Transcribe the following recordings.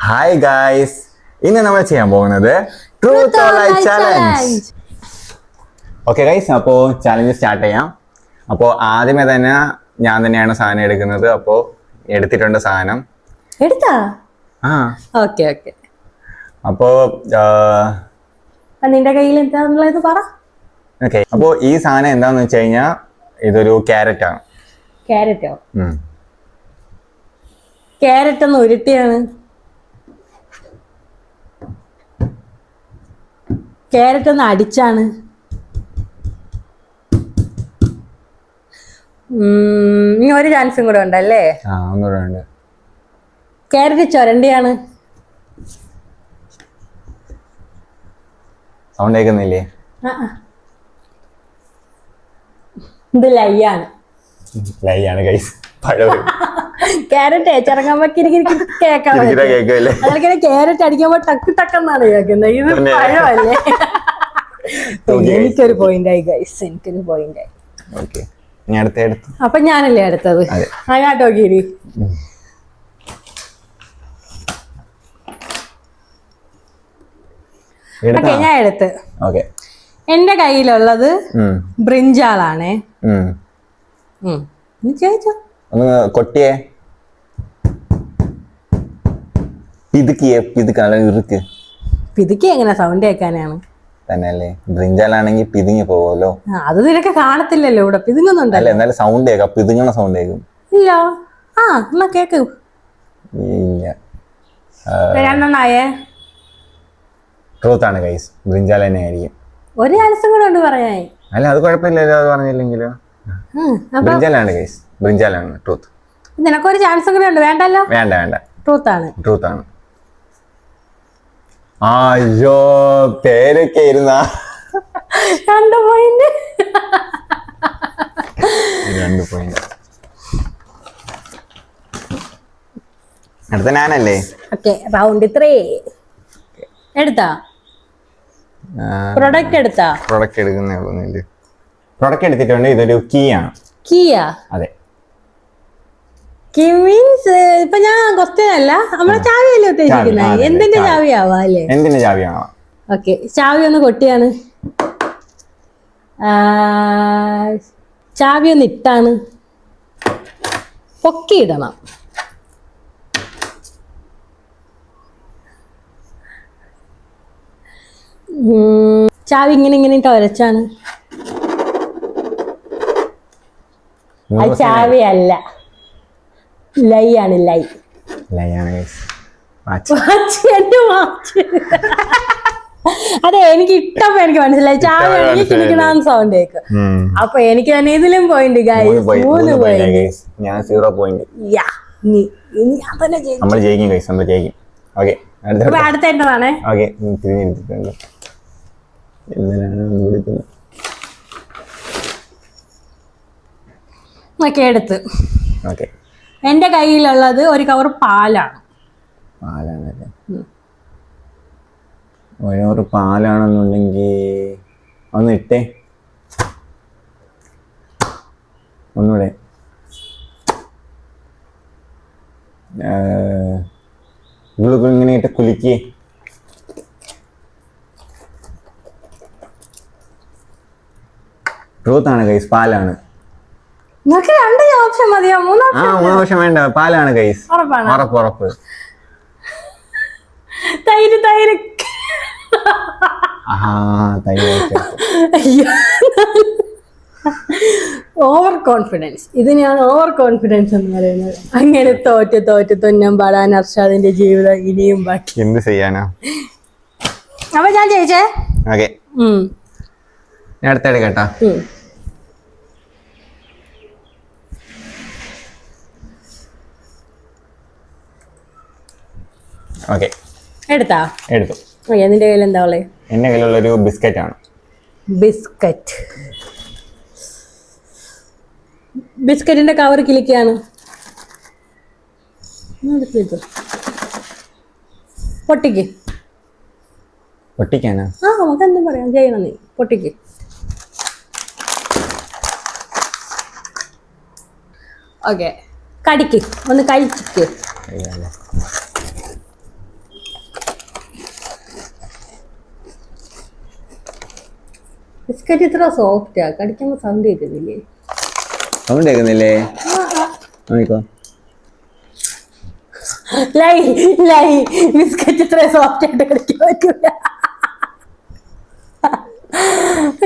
Hi guys, ഇന്ന് നമ്മൾ ചെയ്യാൻ പോകുന്നത് truth or lie challenge. Okay guys, അപ്പോൾ ചാലഞ്ച് സ്റ്റാർട്ട് ചെയ്യാം. അപ്പോൾ ആദ്യമേ തന്നെ ഞാൻ തന്നെയാണ് സാധനം എടുക്കുന്നത്. അപ്പോൾ എടുത്തിട്ടുണ്ട് സാധനം. എടുത്താ? ആ ഓക്കെ ഓക്കെ. അപ്പോൾ നിന്റെ കയ്യിൽ എന്താന്നുള്ളത് പറ. ഓക്കെ, അപ്പോൾ ഈ സാധനം എന്താന്ന് വെച്ച് കഴിഞ്ഞാൽ ഇതൊരു ക്യാരറ്റ് ആണ്. ക്യാരറ്റോ? ക്യാരറ്റ് ഒന്ന് ഉരുട്ടിയാണ്. ക്യാരറ്റ് ഒന്ന് അടിച്ചാണ്. ഇനി ഒരു ചാൻസും കൂടെ ഉണ്ടല്ലേ? ഒന്നുകൂടെ ഉണ്ട്. ക്യാരറ്റ് ചുരണ്ടിയാണ്. സൗണ്ട് കേൾക്കുന്നില്ലേ? ഇത് ലൈയാണ്. ലൈ ആണ് ഗൈസ്. പഴം ക്യാരറ്റ് ചിറങ്ങാമ്പോ കേൾക്കാൻ കേൾക്കുമല്ലേ? അതിങ്ങനെ ക്യാരറ്റ് അടിക്കുമ്പോ ടക്ക് ടക്കെന്നാണ് കേൾക്കുന്നത്. ഇത് പഴമല്ലേ? എനിക്കൊരു പോയിന്റ് ആയി ഗൈസ്, എനിക്കൊരു പോയിന്റ് ആയി. ഓക്കെ, ഞാൻ എടുത്തു. അപ്പൊ ഞാനല്ലേ അടുത്തത്? അങ്ങാട്ടോ ഗിരി. ഓക്കെ, ഞാൻ എടുത്ത്. ഓക്കെ, എന്റെ കയ്യിലുള്ളത് ബ്രിഞ്ചാളാണേ. ചോദിച്ചോ. ഒന്ന് കൊട്ടിയേ. പിതുക്കി എങ്ങനെ സൗണ്ട് കേൾക്കാനാണ്? തന്നെയല്ലേ, ബ്രിഞ്ചാലാണെങ്കിൽ പിതിങ്ങി പോവല്ലോ. അത് നിനക്ക് കാണത്തില്ലല്ലോ ഇവിടെ. പിതുങ്ങുന്നുണ്ടല്ലോ. എന്നാലും സൗണ്ട് കേൾക്കാം, പിതുങ്ങണ സൗണ്ട് കേൾക്കും. ഇല്ല. എന്നാ കേക്ക്. ഇല്ല. രണ്ടെണ്ണായേ. ട്രൂത്ത് ആണ് ഗൈസ്, ബ്രിഞ്ചാൽ തന്നെ ആയിരിക്കും. ഒരു ചാൻസും കൂടെ ഉണ്ട് പറയാൻ. അല്ല, അത് കുഴപ്പമില്ലല്ലോ, അത് പറഞ്ഞില്ലെങ്കിലോ. ബ്രിഞ്ചാലാണ് ഗൈസ്, ബ്രിഞ്ചാലാണ് ട്രൂത്ത്. നിനക്കൊരു ചാൻസും കൂടെ ഉണ്ട്. വേണ്ടല്ലോ? വേണ്ട, ട്രൂത്ത് ആണ്. ട്രൂത്ത് ആണ്. അയ്യോ, പേരൊക്കെ ഇരുന്ന 2 പോയിന്റ്. 2 പോയിന്റ്. അടുത്ത ഞാനല്ലേ? ഓക്കെ, റൗണ്ട് 3 എടുത്താ? പ്രൊഡക്റ്റ് എടുത്താ? പ്രൊഡക്റ്റ് എടുക്കുന്നേ ഉള്ളൂ. പ്രൊഡക്റ്റ് എടുത്തിട്ടുണ്ട്. ഇതൊരു കീ ആണ്. കീയാ? അതെ. കീ മീൻസ് ഇപ്പൊ ഞാൻ ക്വസ്റ്റ്യൻ അല്ല, നമ്മളെ ചാവിയല്ലേ ഉദ്ദേശിക്കുന്നത്? എന്തിന്റെ ചാവിയാവാ അല്ലേ? എന്തിന്റെ ചാവിയാവാ. ഓക്കെ, ചാവി ഒന്ന് കൊട്ടിയാണ്. ചാവി ഒന്ന് ഇട്ടാണ്. പൊക്കിയിടണം. ചാവി ഇങ്ങനെ ഇട്ട് ഒരച്ചാണ്. അത് ചാവി അല്ല, ലൈ ആണ്. ലൈ ആണ്. അതെ, എനിക്ക് ഇട്ടപ്പോ എനിക്ക് മനസ്സിലായി ചാവി ആണെങ്കിൽ കിണിക്കണ സൗണ്ട് കേൾക്കും. അപ്പൊ എനിക്ക് തന്നെ ഇതിലും പോയിന്റ് ഗൈസ്. 3 പോയിന്റ്. ഞാൻ 0 പോയിന്റ്. നമ്മൾ ജയിക്കും ഗൈസ്, നമ്മൾ ജയിക്കും. ഓക്കെ, അടുത്ത എന്റേതാണേ. ഓക്കെ, തിരിഞ്ഞെടുത്തിട്ടുണ്ട്. ഓക്കെ, എടുത്ത്. ഓക്കെ, എന്റെ കയ്യിലുള്ളത് ഒരു കവർ പാലാണ്. പാലാണല്ലേ? ഒരു പാലാണെന്നുണ്ടെങ്കിൽ ഒന്ന് ഇട്ടേ. ഒന്നുകൂടെ. ഇങ്ങനെ ഇട്ട് കുലുക്കിയേ. ട്രൂത്ത് ആണ് ഗൈസ്, പാലാണ്. നിങ്ങൾക്ക് 2 ഓപ്ഷൻ മതിയോ? 3 ഓപ്ഷൻ വേണ്ട, പാലാണ് ഗൈസ്. ഉറപ്പ്. തൈര്. തൈര്. Over confidence. ഇത് ഞാൻ ഓവർ കോൺഫിഡൻസ് എന്ന് പറയുന്നത്. അങ്ങനെ തോറ്റ് തുന്നം പാടാൻ അർഷാദിന്റെ ജീവിതം ഇനിയും ബാക്കി. എന്ത് ചെയ്യാനാ? അപ്പൊ ഞാൻ ജയിച്ചേ. ഓക്കെ, ഞാൻ അടുത്തേക്ക് കേട്ടാ. ഓക്കെ, എടുത്തു. നിന്റെ കയ്യിൽ എന്താ ഉള്ളത്? എന്റെ കയ്യിലുള്ളൊരു ബിസ്ക്കറ്റ് ആണ്. ബിസ്ക്കറ്റിന്റെ കവർ കിളിക്കാണ്. പൊട്ടിക്കാനാ? നമുക്ക് എന്തും പറയാം. ചെയ്യണം നീ. പൊട്ടിക്ക്. ഓക്കെ, കടിക്ക്. ഒന്ന് കഴിച്ചിക്ക്. ബിസ്ക്കറ്റ് ഇത്ര സോഫ്റ്റാ, കടിക്കുമ്പോ സൗണ്ട് കേൾക്കുന്നില്ലേ? സൗണ്ട് കേൾക്കുന്നില്ലേ? ബിസ്ക്കറ്റ് ഇത്ര സോഫ്റ്റ് ആയിട്ട് കടിക്കാൻ പറ്റൂല.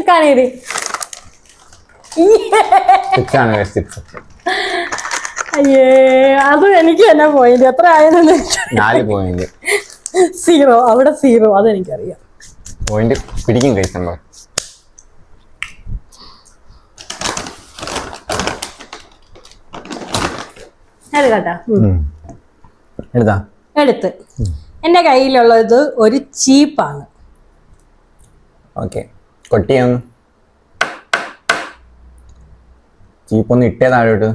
കാണേടി അയ്യേ, അതും എനിക്ക് തന്നെ പോയിന്റ്. എത്ര ആയെന്ന് 4 പോയിന്റ്. 0. അവിടെ 0. അതെനിക്കറിയാം. പോയിന്റ് പിടിക്കും കഴിച്ചോ. കേട്ടാ എടുത്ത് എന്റെ കയ്യിലുള്ളത് ഒരു ചീപ്പാണ്. ഓക്കെ, കൊട്ടിയൊന്ന് ചീപ്പൊന്ന് ഇട്ടേ താഴോട്ട്.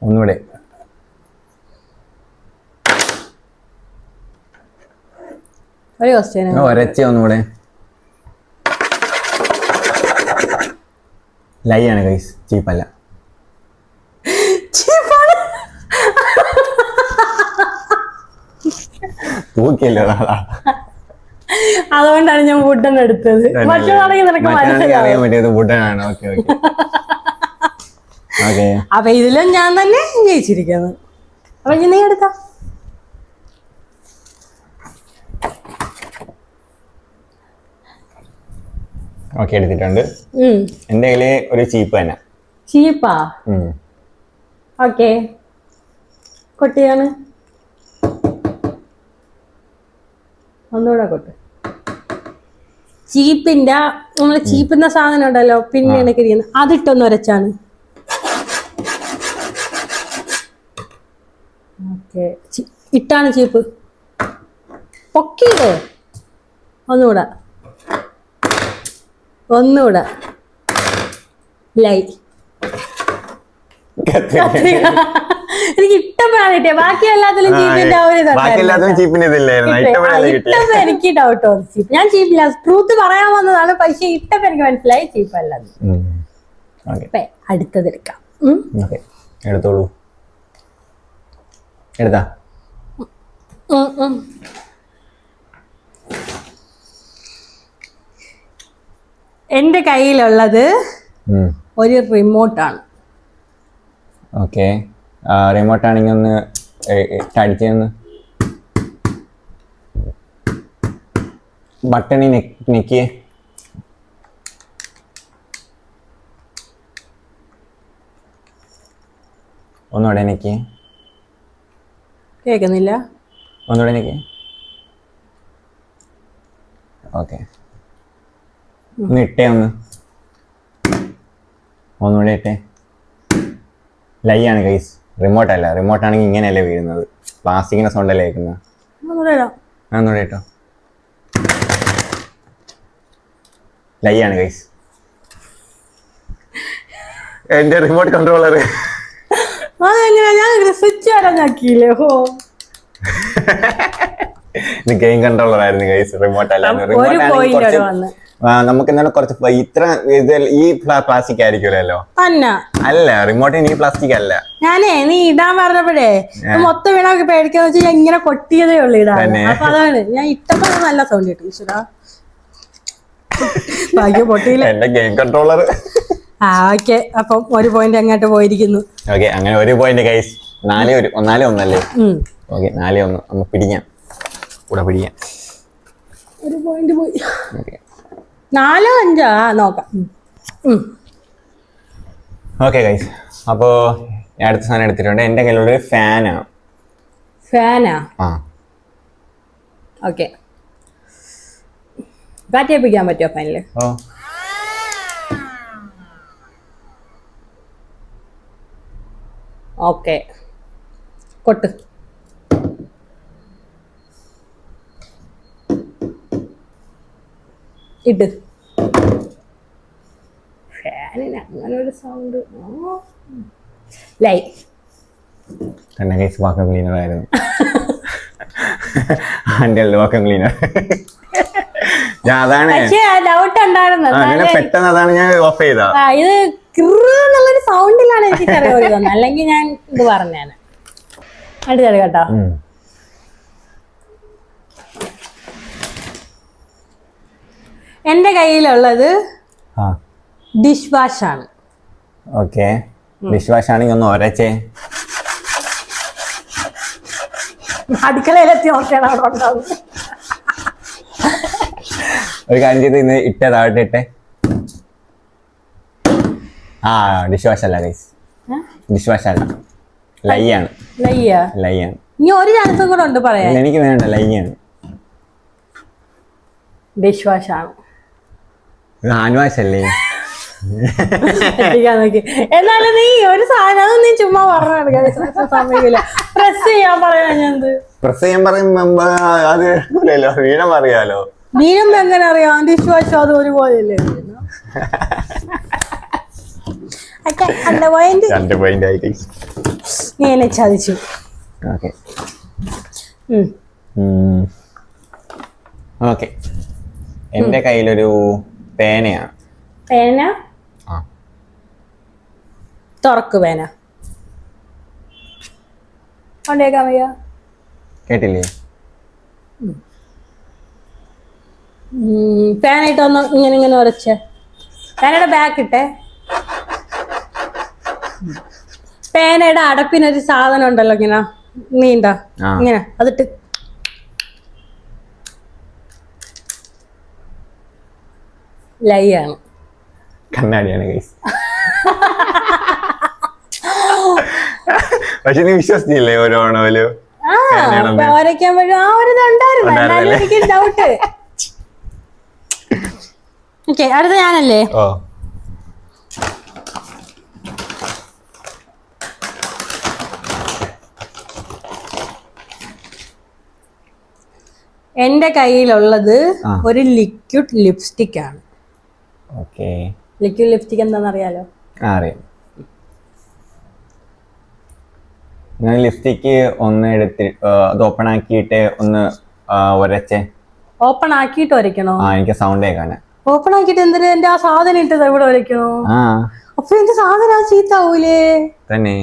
ഒന്നുകൂടെ. ഒരു ക്വസ്റ്റ്യൻ ഒരച്ച ഒന്നുകൂടെ. ലൈ ആണ് ഗൈസ്, ചീപ്പല്ല. തൂക്കിയല്ലോ. അതുകൊണ്ടാണ് ഞാൻ വുഡൻ എടുത്തത്. മറ്റൊന്നാണെങ്കിൽ നിനക്ക് മനസ്സിലാവും പറ്റിയത് വുഡനാണ്. Okay okay okay. അപ്പൊ ഇതിലും ഞാൻ തന്നെ ജയിച്ചിരിക്കുന്നു. അപ്പൊ നീ എടുത്ത ഓക്കെ എടുത്തിട്ടുണ്ട്. എന്റെ കയ്യില് ഒരു ചീപ്പ് തന്നെ. ചീപ്പാ? ഓക്കെ, കൊട്ടിയാണ്. ഒന്നുകൂടെ കൊട്ട്. ചീപ്പിന്റെ നമ്മള് ചീപ്പിന്ന സാധനം ഉണ്ടല്ലോ, പിന്നെ ഇരിക്കുന്നത്, അതിട്ടൊന്ന് ഒരച്ചാണ്. ഓക്കെ, ഇട്ടാണ് ചീപ്പ്. പൊക്കിയില്ലേ? ഒന്നുകൂടെ ഒന്നുകൂടെ. ലൈ. എനിക്ക് ഇഷ്ടപ്പെടാൻ കിട്ടിയ, ബാക്കി എല്ലാത്തിലും ചീപ്പിന്റെ ഇട്ടപ്പോ എനിക്ക് ഡൗട്ട് തോന്നി. ചീപ്പ് ഞാൻ ചീപ്പില്ല, ട്രൂത്ത് പറയാൻ വന്നതാണ്. പക്ഷെ ഇട്ടപ്പോ എനിക്ക് മനസ്സിലായി ചീപ്പല്ലെന്ന്. അടുത്തത് എടുക്കാം. എടുത്തോളൂ. എടുത്താ എന്റെ കയ്യിലുള്ളത് ഒരു റിമോട്ടാണ്. ഓക്കെ, റിമോട്ട് ആണെങ്കിൽ ഒന്ന് അടിച്ചൊന്ന് ബട്ടണി നെക്കിയേ. ഒന്നുകൂടെ നെക്കിയേ. കേൾക്കുന്നില്ല? ഒന്നുകൂടെ നെക്കിയേ. ഓക്കെ, ഒന്ന് ഇട്ടേ. ഒന്നുകൂടെ ഇട്ടേ. ലൈ ആണ് ഗൈസ്, റിമോട്ട് അല്ല. റിമോട്ട് ആണെങ്കിൽ ഇങ്ങനെയല്ലേ വീഴുന്നത്, പ്ലാസ്റ്റിക്കിന്റെ സൗണ്ടല്ലേ കേൾക്കുന്നത്. ഒന്നുകൂടെ ഇട്ടോ. ലൈ ആണ് ഗൈസ്, എന്റെ റിമോട്ട് കൺട്രോളർ. ഇത് ഗെയിം കൺട്രോളർ ആയിരുന്നു ഗൈസ്, റിമോട്ട് അല്ലായിരുന്നു. റിമോട്ട് നമുക്ക് എന്നാലും കുറച്ച് ഇത്ര ഈ പ്ലാസ്റ്റിക് ആയിരിക്കുമല്ലോ. അല്ല, റിമോട്ടിന് ഈ പ്ലാസ്റ്റിക് അല്ല. ഞാനേ നീ ഇടാൻ പറഞ്ഞപ്പോഴേ മൊത്തം വീണൊക്കെ പേടിക്കാന്ന് വെച്ചാൽ ഞാൻ ഇങ്ങനെ കൊട്ടിയതേ ഉള്ളു ഇടാൻ. അപ്പൊ അതാണ് ഞാൻ ഇട്ടപ്പോ നല്ല സൗണ്ട് കിട്ടും. ഈശ്വരാ, ഭാഗ്യം പൊട്ടിയില്ല. എന്റെ ഗെയിം കൺട്രോളർ. ഓക്കെ, അപ്പം ഒരു പോയിന്റ് അങ്ങോട്ട് പോയിരിക്കുന്നു. ഓക്കെ, അങ്ങനെ ഒരു പോയിന്റ് ഗൈസ്. 4-1 ഓക്കെ, 4-1 നമുക്ക് പിടിക്കാം, കൂടെ പിടിക്കാം. ഒരു പോയിന്റ് പോയി. 4-5 നോക്കാം. ഓക്കെ ഗൈസ്, അപ്പോ അടുത്ത സാധനം എടുത്തിട്ടുണ്ട്. എന്റെ കയ്യിലുള്ളൊരു ഫാനാണ്. ഫാനാ? ഓക്കെ, കാറ്റേപ്പിക്കാൻ പറ്റുമോ ഫാനില്? ഓക്കെ, കൊട്ട്. ഇട്ട്. ഫാനിന് അങ്ങനെ ഒരു സൗണ്ട്. ലൈ. വാക്വം ക്ലീനർ ആയിരുന്നു. Vacuum cleaner. അതാണ് ഡൗട്ട് ഉണ്ടായിരുന്നു. പെട്ടെന്ന് അതാണ് ഞാൻ ഓഫ് ചെയ്ത. ഇത് എന്നുള്ളൊരു സൗണ്ടിലാണ് എനിക്ക് ചെറിയ തോന്നുന്നത്, അല്ലെങ്കിൽ ഞാൻ ഇത് പറഞ്ഞാണ്. അടിച്ചടി കേട്ടോ. എൻ്റെ കയ്യിലുള്ളത് ആ ഡിഷ് വാഷ് ആണ്. ഓക്കെ, ഡിഷ് വാഷ് ആണെങ്കിൽ ഒന്ന് ഒരച്ചേ. അടുക്കളയിലെത്തി നോക്കിയാണ് അവിടെ ഉണ്ടാവുന്നത്. ഒരു കാര്യം ചെയ്ത് ഇന്ന് ഇട്ടേ, താഴോട്ട് ഇട്ടേ. ആ ഡിഷ് വാഷ് അല്ല ഗൈസ്, ഡിഷ് വാഷ് അല്ല, ലൈയാണ്. ലൈയാണ്. ഇനി ഒരു ചാൻസും കൂടെ ഉണ്ട് പറയാൻ. എനിക്ക് വേണ്ട, ലൈയാണ്. ഡിഷ് വാഷ് ആണ്. ഇത് ഹാൻഡ് വാഷ് അല്ലേ? നോക്കി എന്നാലും നീ ഒരു സാധനം അത് നീ ചുമ്മാ പറഞ്ഞു സമയമില്ല. പ്രസ് ചെയ്യാൻ പറയാ ഞാൻ. പ്രസ് ചെയ്യാൻ പറയുമ്പോ അത് വീണം അറിയാലോ. വീഴുമ്പോ എങ്ങനെ അറിയാം? ഡിഷ് വാഷ് അത് ഒരുപോലെയല്ലേ? നീ എന്നെ ചതിച്ചു. ഓക്കെ, എന്റെ കയ്യിലൊരു പേനയാണ്. പേന? തുറക്ക് പേന. കൊണ്ടേക്കാൻ വയ്യ? കേട്ടില്ലേ? പേനായിട്ടൊന്ന് ഇങ്ങനെ ഇങ്ങനെ ഉരച്ചേ. പേനയുടെ ബാക്ക് ഇട്ടേ. പേനയുടെ അടപ്പിനൊരു സാധനം ഉണ്ടല്ലോ ഇങ്ങനെ നീണ്ട, ഇങ്ങനെ അതിട്ട് ലൈയാണ്. കണ്ണാടിയാണ് ഗൈസ്. പക്ഷെ നീ വിശ്വസിച്ചില്ലേ ഓരോണോല് വരയ്ക്കാൻ പറ്റും? ആ ഒരു ഇതുണ്ടായിരുന്നു. എനിക്ക് ഡൗട്ട്. ഓക്കെ, അടുത്ത ഞാനല്ലേ? എന്റെ കയ്യിലുള്ളത് ഒരു ലിക്വിഡ് ലിപ്സ്റ്റിക് ആണ്. ലിക്വിഡ് ലിപ്സ്റ്റിക് എന്താണെന്ന് അറിയാലോ? അറിയാം. ഞാൻ ലിപ്സ്റ്റിക്ക് ഒന്ന് എടുത്ത് അത് ഓപ്പൺ ആക്കിയിട്ട് ഒന്ന് ഒരച്ചേ. ഓപ്പൺ ആക്കിയിട്ട് ഒരയ്ക്കണോ? എനിക്ക് സൗണ്ട് കേൾക്കാനാ. ഓപ്പൺ ആക്കിയിട്ട് എന്തിനാ എന്റെ ആ സാധനം ഇട്ടത് ഇവിടെ ഒരയ്ക്കണോ? അപ്പൊ എന്റെ സാധനം ചീത്താവൂലേ? തന്നെ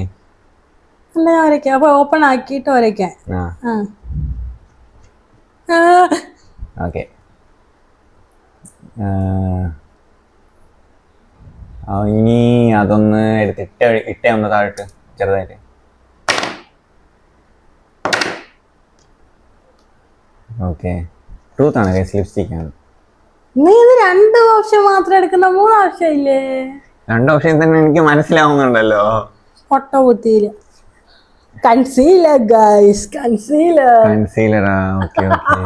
അല്ല, ഞാൻ ഒരയ്ക്കാം. അപ്പൊ ഓപ്പൺ ആക്കിയിട്ട് ഒരയ്ക്കാൻ. ഓക്കെ, ഇനി അതൊന്ന് എടുത്ത് ഇട്ടേ ഒന്ന് താഴോട്ട് ചെറുതായിട്ട്. ഓക്കെ, ട്രൂത്ത് ആണ് ഗൈസ്, ലിപ്സ്റ്റിക് ആണ്. നീ ഇത് 2 ഓപ്ഷൻ മാത്രം എടുക്കുന്ന, 3 ഓപ്ഷൻ ഇല്ലേ? 2 ഓപ്ഷൻ തന്നെ എനിക്ക് മനസ്സിലാവുന്നുണ്ടല്ലോ. പൊട്ട ബുദ്ധിയില്. Concealer guys, concealer. Okay okay.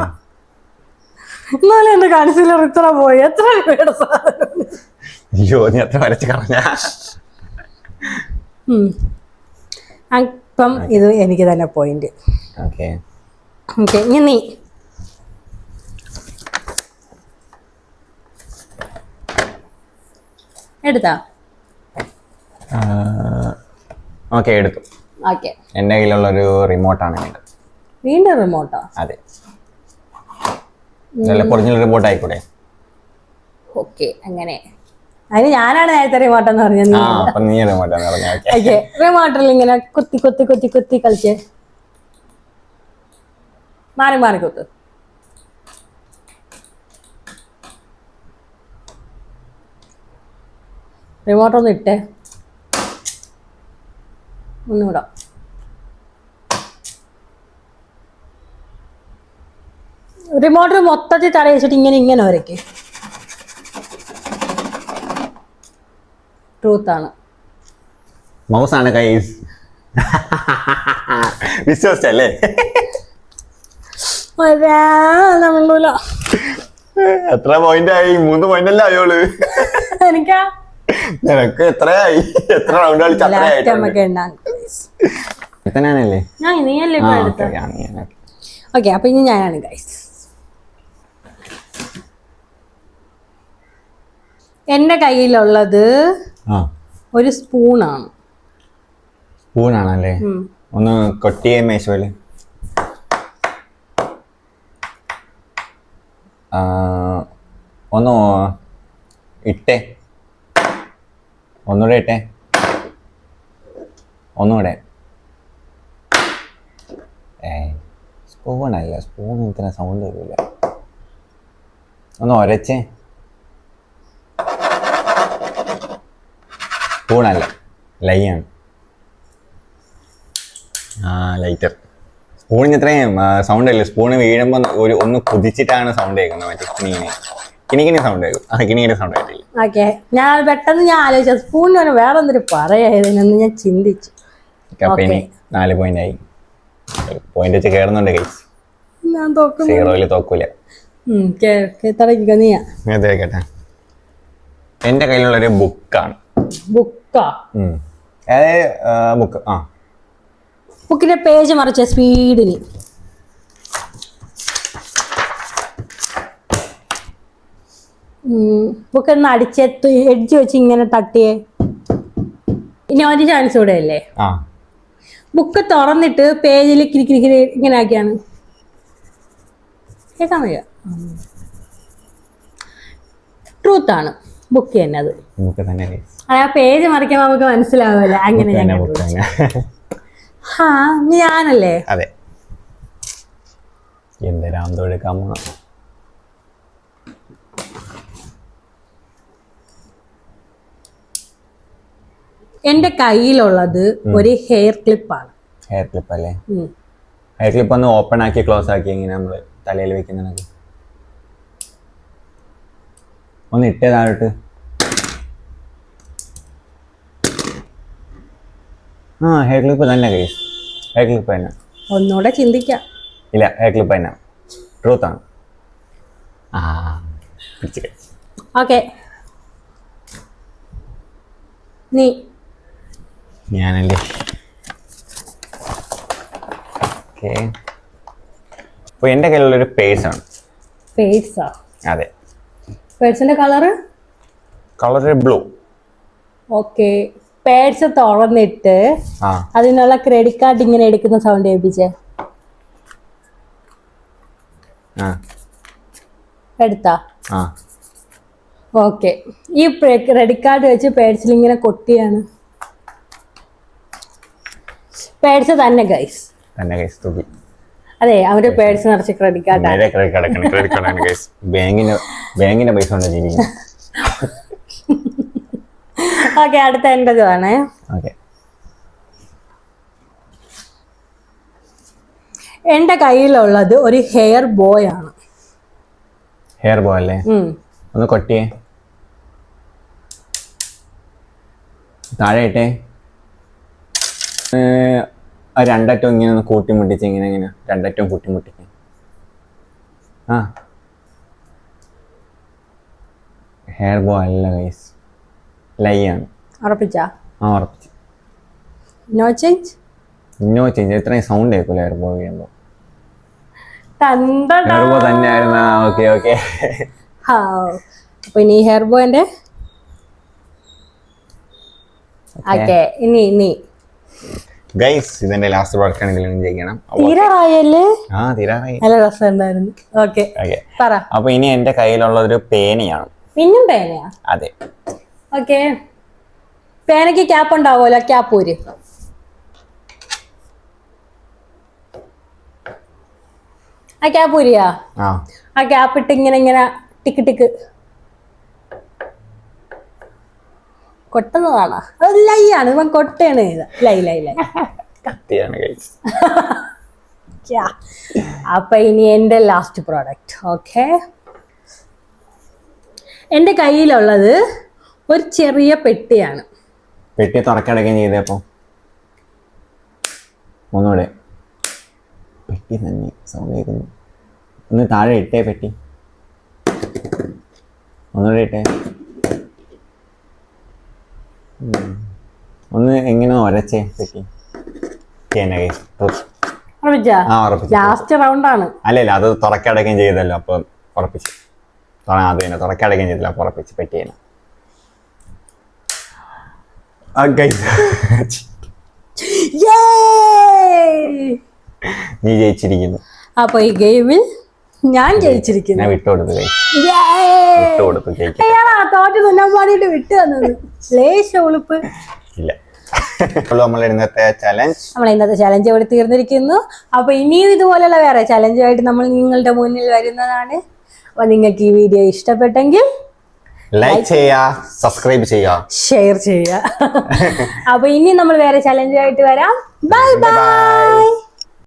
എന്നാലും എന്റെ കൺസീലർ ഇത്ര പോയി. എത്ര രൂപയുടെ സാധനം? അയ്യോ, നീ എത്ര വരച്ച് കളഞ്ഞ. അപ്പം ഇത് എനിക്ക് തന്നെ പോയിന്റ്. ഓക്കെ ഓക്കെ, ഇനി നീ. എടുത്താ? ഓക്കെ, എടുത്തു. ഓക്കെ, എന്റെ കയ്യിലുള്ളൊരു റിമോട്ടാണ്. വീണ്ടും റിമോട്ടോ? അതെ, ഒറിജിനൽ റിമോട്ട് ആയിക്കൂടെ? ഓക്കെ, അങ്ങനെ. അതിന് ഞാനാണ് നേരത്തെ റിമോട്ട് എന്ന് പറഞ്ഞത്. നീ റിമോട്ടാന്ന് പറഞ്ഞ. ഓക്കെ, റിമോട്ടിൽ ഇങ്ങനെ കുത്തി കുത്തി കുത്തി കുത്തി കളിച്ച് മാറി മാറി കുത്ത്. റിമോട്ടൊന്നും ഇട്ടേ. ഒന്നുകൂടെ. റിമോട്ടിൽ മൊത്തത്തിൽ തട വെച്ചിട്ട് ഇങ്ങനെ ഇങ്ങനെ വരയ്ക്ക്. ട്രൂത്ത് ആണ്. മൗസ് ആണ് ഗൈസ്. വിശ്വസിച്ചല്ലേ? എത്ര പോയിന്റ് ആയി? 3 പോയിന്റ് അല്ലേ ആയോള്? എനിക്കാ നിനക്ക് എത്രയായി? എത്ര റൗണ്ട് കളിച്ചാണല്ലേ? ഓക്കെ, അപ്പൊ ഇനി ഞാനാണ് ഗൈസ്. എന്റെ കയ്യിലുള്ളത് ഒരു സ്പൂണാണ്. സ്പൂണാണല്ലേ? ഒന്ന് കൊട്ടിയേ മേശോല്. ഒന്ന് ഇട്ടേ. ഒന്നുകൂടെ ഇട്ടേ. ഒന്നുകൂടെ. സ്പൂണല്ല, സ്പൂൺ ഇത്ര സൗണ്ട് വരില്ല. ഒന്ന് ഒരച്ചേ. സ്പൂണല്ല, ലൈയാണ്. ആ ലൈറ്റർ. സ്പൂണിന് ഇത്രയും സൗണ്ട് അല്ലേ, സ്പൂണ് വീഴുമ്പോൾ ഒന്ന് കുതിച്ചിട്ടാണ് സൗണ്ട് കേൾക്കുന്നത്. മറ്റേ കിണിക്കിനി സൗണ്ട് കേൾക്കും. അത് കിണിക്കിനി സൗണ്ട് ആയിട്ടില്ല. ഓക്കെ, പെട്ടെന്ന് ഞാൻ ആലോചിച്ച സ്പൂണിന് വേറെ എന്തൊരു പറയാതെന്ന് ഞാൻ ചിന്തിച്ചു. അപ്പൊ ഇനി 4 പോയിന്റ് ആയി. പോയിന്റ് വെച്ച് കേറുന്നുണ്ട് കൈസ്. ഞാൻ തോക്കുന്നു. 0-ല് തോക്കൂല. കേട്ടെ. എന്റെ കയ്യിലുള്ളൊരു ബുക്കാണ്. ബുക്കാ? ബുക്ക്. ബുക്കിന്റെ പേജ് മറിച്ച സ്പീഡിന്. ബുക്ക് ഒന്ന് അടിച്ചെത്ത് എഡ്ജ് വെച്ച് ഇങ്ങനെ തട്ടിയേ. ഇനി ഒരു ചാൻസ് കൂടെ അല്ലേ? ബുക്ക് തുറന്നിട്ട് പേജിൽ കിരിക്കിരി ഇങ്ങനെ ആക്കിയാണ്. കേൾക്കാൻ വയ്യ. ട്രൂത്ത് ആണ്, ബുക്ക് തന്നെ. അത് ആ പേജ് മറിക്കുമ്പോൾ നമുക്ക് മനസ്സിലാവില്ല. അങ്ങനെ ഞാനല്ലേ? അതെ. എന്തെല്ലാം എടുക്കാൻ പോണം. എന്റെ കയ്യിലുള്ളത് ഒരു ഹെയർ ക്ലിപ്പാണ്. ഹെയർ ക്ലിപ്പ് അല്ലേ? ഹെയർ ക്ലിപ്പ് ഒന്ന് ഓപ്പൺ ആക്കി ക്ലോസ് ആക്കി ഇങ്ങനെ നമ്മള് തലയിൽ വെക്കുന്നതൊക്കെ ഒന്ന് ഇട്ടേ താഴോട്ട്. ഹെയർ ക്ലിപ്പ് തന്നെ കൈസ്. ഹെയർ ക്ലിപ്പ് തന്നെ. ഒന്നുകൂടെ ചിന്തിക്കാം. ഇല്ല, ഹെയർ ക്ലിപ്പ് തന്നെ. ട്രൂത്ത് ആണ്. ഓക്കെ, ഞാനല്ലേ? ഓക്കെ, അപ്പൊ എന്റെ കയ്യിലുള്ളൊരു പേഴ്സാണ്. പേഴ്സാ? അതെ. പേഴ്സിന്റെ കളറ് ബ്ലൂ. ഓക്കെ, പേഴ്സ് തുറന്നിട്ട് അതിനുള്ള ക്രെഡിറ്റ് കാർഡ് ഇങ്ങനെ എടുക്കുന്ന സൗണ്ട് കേൾപ്പിച്ചേ. എടുത്താ? ഓക്കെ, ഈ ക്രെഡിറ്റ് കാർഡ് വെച്ച് പേഴ്സിൽ ഇങ്ങനെ കൊട്ടിയാണ്. പേഴ്സ് തന്നെ ഗൈസ്. അതെ, അവര് പേഴ്സ് നിറച്ച് ക്രെഡിറ്റ് കാർഡ്. ബാങ്കിന്റെ പൈസ കൊണ്ട് ജീവിക്കും. ഓക്കെ, അടുത്ത എന്റേതാണ്. എന്റെ കയ്യിലുള്ളത് ഒരു ഹെയർ ബോയ് ആണ്. ഹെയർ ബോയ് അല്ലേ? ഒന്ന് കൊട്ടിയേ. താഴെ ഇട്ടേ. രണ്ടറ്റവും ഇങ്ങനെ ഒന്ന് കൂട്ടിമുട്ടിച്ച് ഇങ്ങനെ രണ്ടറ്റവും കൂട്ടിമുട്ടിച്ച്. ഹെയർ ബോയ് അല്ല ഗൈസ്, ലൈ ആണ്. ഉറപ്പിച്ചാ? ഉറപ്പിച്ചു. No change? No change. ഇത്രയും സൗണ്ട് കേൾക്കൂല ഹെയർ ബോയ് ചെയ്യുമ്പോ. ഹെയർ ബോയ് തന്നെ ആയിരുന്നു. Okay okay. അപ്പൊ ഇനി ഹെയർ ബോയിന്റെ ഇനി ഗൈസ്, ഇതെന്റെ ലാസ്റ്റ് വർക്ക് ആണെങ്കിലും ചെയ്യണം. തീരാറായല്ലേ? തീരാറായി. നല്ല രസമുണ്ടായിരുന്നു. ഓക്കെ, പറ. അപ്പൊ ഇനി എന്റെ കയ്യിലുള്ള ഒരു പേനയാണ്. പിന്നും പേനയാ? അതെ. ഓക്കെ, പേനയ്ക്ക് ക്യാപ്പ് ഉണ്ടാവുമല്ലോ, ക്യാപ്പ് ഊര്. ആ ക്യാപ്പ് ഊരിയാ? ആ ക്യാപ്പ് ഇട്ട് ഇങ്ങനെ ടിക്ക് ടിക്ക് കൊട്ടുന്നതാണ്. അത് ലൈ ആണ്, ഇവൻ കൊട്ടയാണ്. ലൈ കത്തിയാണ് ഗൈസ്. അപ്പൊ ഇനി എന്റെ ലാസ്റ്റ് പ്രോഡക്റ്റ്. ഓക്കെ, എന്റെ കയ്യിലുള്ളത് ഒരു ചെറിയ പെട്ടിയാണ്. പെട്ടി തുറക്കടക്കുകയും ചെയ്തപ്പോ ഒന്നുകൂടെ പെട്ടി തന്നെ സൗണ്ട് കേൾക്കുന്നു. ഒന്ന് താഴെ ഇട്ടേ പെട്ടി. ഒന്നുകൂടെ ഇട്ടേ. ഒന്ന് എങ്ങനെ ഉരച്ചേ പെട്ടി. ലാസ്റ്റ് റൗണ്ട് ആണ്. അല്ലല്ല, അത് തുറക്കടക്കുകയും ചെയ്തല്ലോ, അപ്പൊ ഉറപ്പിച്ചു. അത് തന്നെ തുറക്കടക്കുകയും ചെയ്തില്ല, അപ്പൊ ഉറപ്പിച്ച് പെട്ടിയാണ്. നീ ജയിച്ചിരിക്കുന്നു. അപ്പൊ ഈ ഗെയിമിൽ ഞാൻ ജയിച്ചിരിക്കുന്നു. ഞാൻ വിട്ടുകൊടുത്തു. തോറ്റ് തുന്നാൻ പാടിയിട്ട് വിട്ടു തന്നത് ലേശ ഉളുപ്പ് ഇല്ല. നമ്മൾ ഇന്നത്തെ ചലഞ്ച് ഇവിടെ തീർന്നിരിക്കുന്നു. അപ്പൊ ഇനിയും ഇതുപോലെയുള്ള വേറെ ചലഞ്ചുമായിട്ട് നമ്മൾ നിങ്ങളുടെ മുന്നിൽ വരുന്നതാണ്. അപ്പൊ നിങ്ങൾക്ക് ഈ വീഡിയോ ഇഷ്ടപ്പെട്ടെങ്കിൽ ലൈക്ക് ചെയ്യുക, സബ്സ്ക്രൈബ് ചെയ്യുക, ഷെയർ ചെയ്യുക. അപ്പൊ ഇനി നമ്മൾ വേറെ ചലഞ്ചായിട്ട് വരാം. Bye bye.